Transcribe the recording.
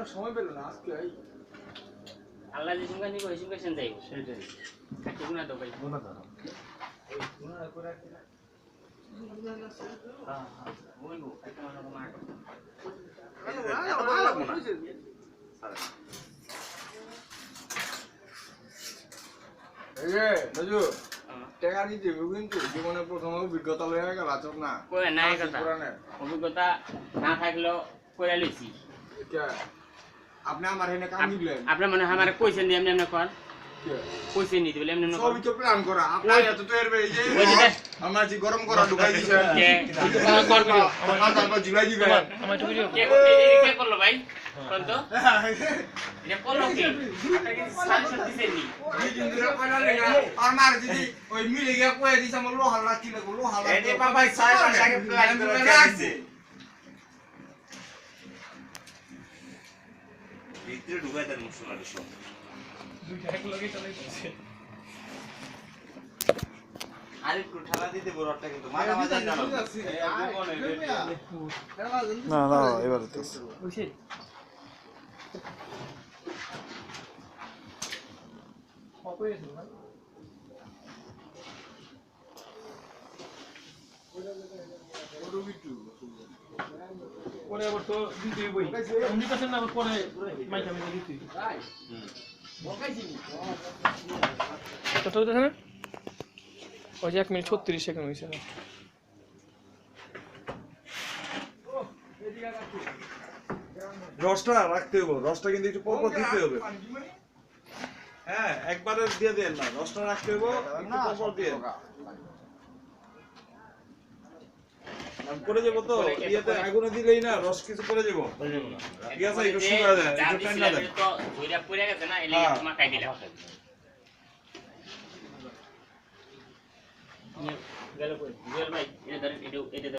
কোনো সময় পেল না আজকে এই আল্লাহ যে সঙ্গে নিব ওই সঙ্গে সেন যাইব সেটাই কাটি গুনা দাও ভাই গুনা দাও ওই গুনা করে হ্যাঁ হ্যাঁ বলবো একটা মানুষ মার এই যে নজু টাকা দিতে কিন্তু জীবনে প্রথম অভিজ্ঞতা লয়ে গেল আচক না কই না এই কথা অভিজ্ঞতা না থাকলেও কইরা লইছি আপনি আমার এনে কাম দিলেন আপনি মনে হয় আমারে কইছেন দি এমনি এমনি কোন কইছেন নি দিবেন এমনি এমনি সবই তো প্ল্যান করা আপনি এত তো এর এই যে আমার জি গরম করা ঢুকাই দিছে কর কর আমার তারপর জুলাই দিবে আমার একটু ভিডিও কে করলো ভাই কোন তো এটা করলো কি আপনি কি সাজেশন দিছেন নি এই দিন ধরে কইলা লাগা আর মার দিদি ওই মিলে গিয়া কই দিছে আমার লোহা লাঠি লাগো লোহা লাগো এই বাবা সাহেব আগে প্ল্যান করে রাখছে ভিতরে ঢুকাই দেন মশলাটা সব দুইটা এক লগে চলে যাচ্ছে আরেকটু ঠালা দিতে বড়টা কিন্তু মাথা মাথা জানো না না এবারে তো বুঝছি পরে আবার তো দিতেই বই এমনি কাছে না আবার পরে মাইকা মাইকা দিতেই কত হইতেছে না ওই যে 1 মিনিট 36 সেকেন্ড হইছে রসটা রাখতে হবে রসটা কিন্তু একটু পর পর দিতে হবে হ্যাঁ একবারে দিয়ে দেন না রসটা রাখতে হবে একটু পর পর দিয়ে আমি করে যাবো তো ইয়েতে আগুনে দিলেই না রস কিছু করে যাবো ঠিক আছে একটু শুকা দেয় একটু ঠান্ডা দেয় তো ধইরা পড়ে গেছে না এলে তোমা খাই দিলাম গেল কই জুয়েল ভাই এটা ধরেন এটা